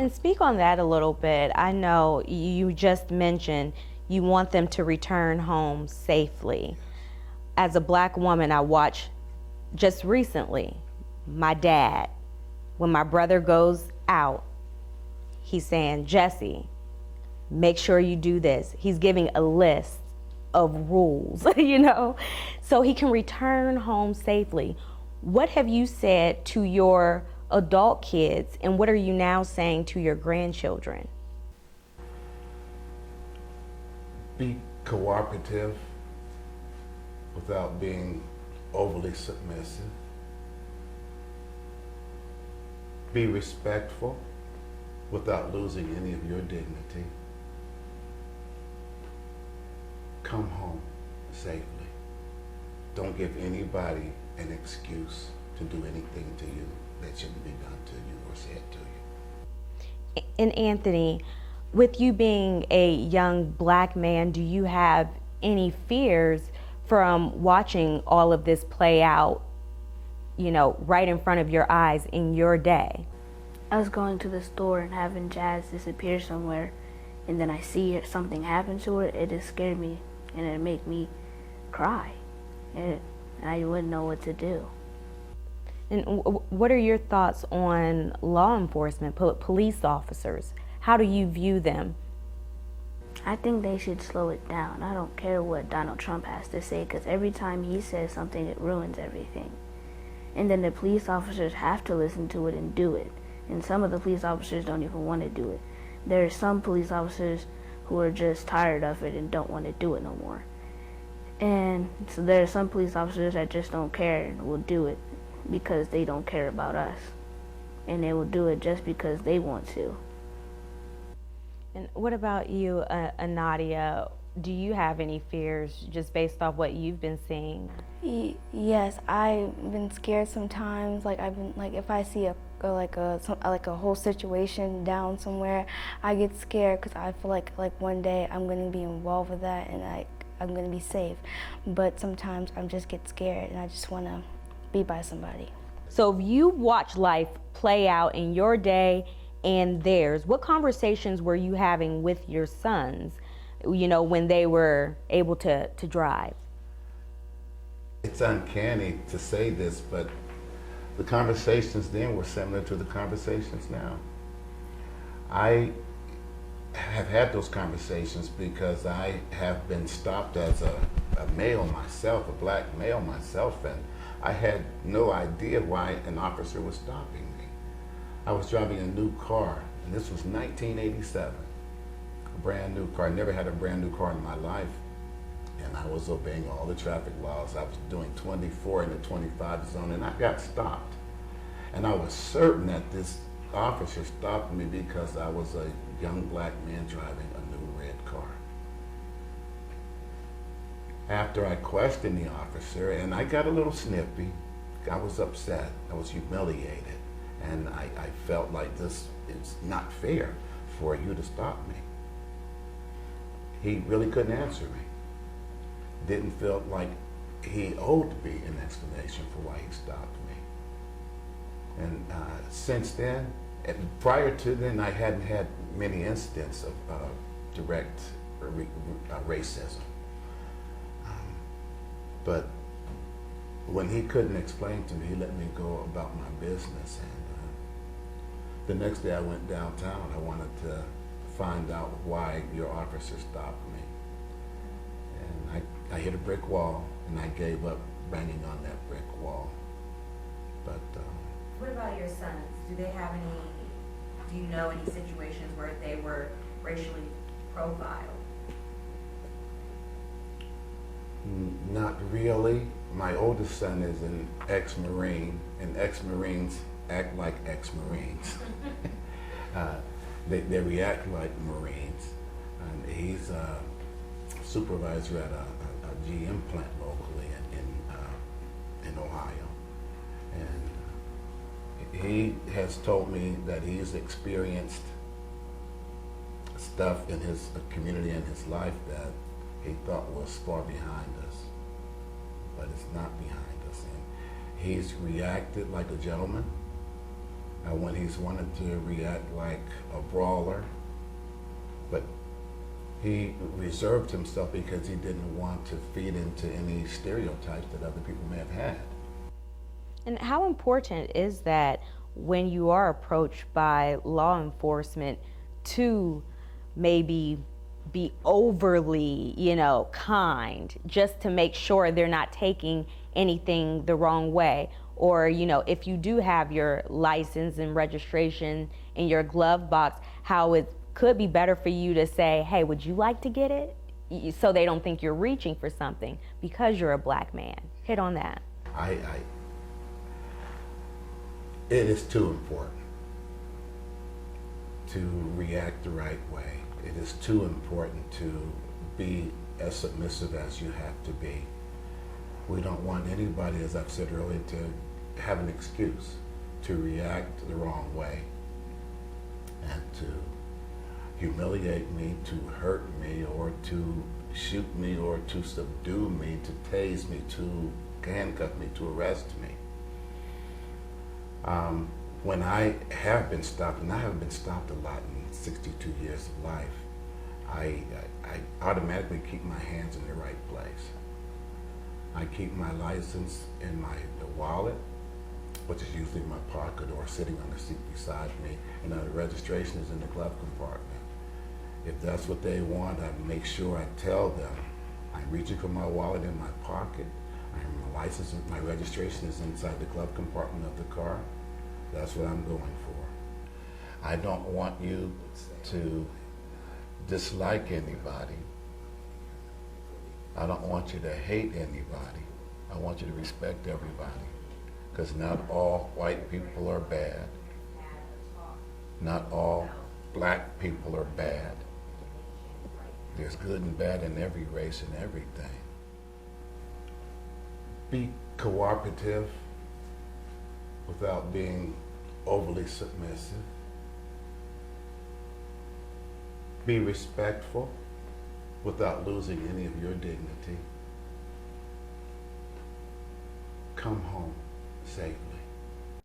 And speak on that a little bit. I know you just mentioned you want them to return home safely. As a black woman, I watched just recently my dad, when my brother goes out, he's saying, Jesse, make sure you do this. He's giving a list of rules, so he can return home safely. What have you said to your adult kids, and what are you now saying to your grandchildren? Be cooperative without being overly submissive. Be respectful without losing any of your dignity. Come home safely. Don't give anybody an excuse to do anything to you that shouldn't be done to you or said to you. And Anthony, with you being a young black man, do you have any fears from watching all of this play out, right in front of your eyes in your day? I was going to the store and having Jazz disappear somewhere, and then I see something happen to her. It just scared me, and it made me cry, and I wouldn't know what to do. And what are your thoughts on law enforcement, police officers? How do you view them? I think they should slow it down. I don't care what Donald Trump has to say, because every time he says something, it ruins everything. And then the police officers have to listen to it and do it. And some of the police officers don't even want to do it. There are some police officers who are just tired of it and don't want to do it no more. And so there are some police officers that just don't care and will do it because they don't care about us. And they will do it just because they want to. And what about you, Nadia? Do you have any fears just based off what you've been seeing? Yes, I've been scared sometimes. If I see a whole situation down somewhere, I get scared because I feel like one day I'm going to be involved with that and I'm going to be safe. But sometimes I just get scared and I just want to be by somebody. So if you watch life play out in your day and theirs, what conversations were you having with your sons, when they were able to drive? It's uncanny to say this, but the conversations then were similar to the conversations now. I have had those conversations because I have been stopped as a male myself, a black male myself, and I had no idea why an officer was stopping me. I was driving a new car, and this was 1987, a brand new car. I never had a brand new car in my life, and I was obeying all the traffic laws. I was doing 24 in the 25 zone, and I got stopped. And I was certain that this officer stopped me because I was a young black man driving a new red car. After I questioned the officer, and I got a little snippy, I was upset, I was humiliated, and I felt like this is not fair for you to stop me. He really couldn't answer me. Didn't feel like he owed me an explanation for why he stopped me. And since then, and prior to then, I hadn't had many incidents of direct racism. But when he couldn't explain to me, he let me go about my business. And the next day I went downtown. I wanted to find out why your officer stopped me. And I hit a brick wall, and I gave up banging on that brick wall. But what about your sons? Do you know any situations where they were racially profiled? Not really. My oldest son is an ex-Marine, and ex-Marines act like ex-Marines. They react like Marines. And he's a supervisor at a GM plant locally in Ohio. And he has told me that he's experienced stuff in his community and his life that he thought was far behind us, but it's not behind us. And he's reacted like a gentleman, when he's wanted to react like a brawler, but he reserved himself because he didn't want to feed into any stereotypes that other people may have had. And how important is that when you are approached by law enforcement to maybe be overly, kind, just to make sure they're not taking anything the wrong way? Or, if you do have your license and registration in your glove box, how it could be better for you to say, hey, would you like to get it? So they don't think you're reaching for something because you're a black man. Hit on that. It is too important to react the right way. It is too important to be as submissive as you have to be. We don't want anybody, as I've said earlier, to have an excuse to react the wrong way and to humiliate me, to hurt me, or to shoot me, or to subdue me, to tase me, to handcuff me, to arrest me. When I have been stopped, and I have been stopped a lot in 62 years of life, I automatically keep my hands in the right place. I keep my license in the wallet, which is usually in my pocket or sitting on the seat beside me, and the registration is in the glove compartment. If that's what they want, I make sure I tell them I'm reaching for my wallet in my pocket. My license, my registration is inside the glove compartment of the car. That's what I'm going for. I don't want you to dislike anybody. I don't want you to hate anybody. I want you to respect everybody. Because not all white people are bad. Not all black people are bad. There's good and bad in every race and everything. Be cooperative without being overly submissive. Be respectful without losing any of your dignity. Come home safely.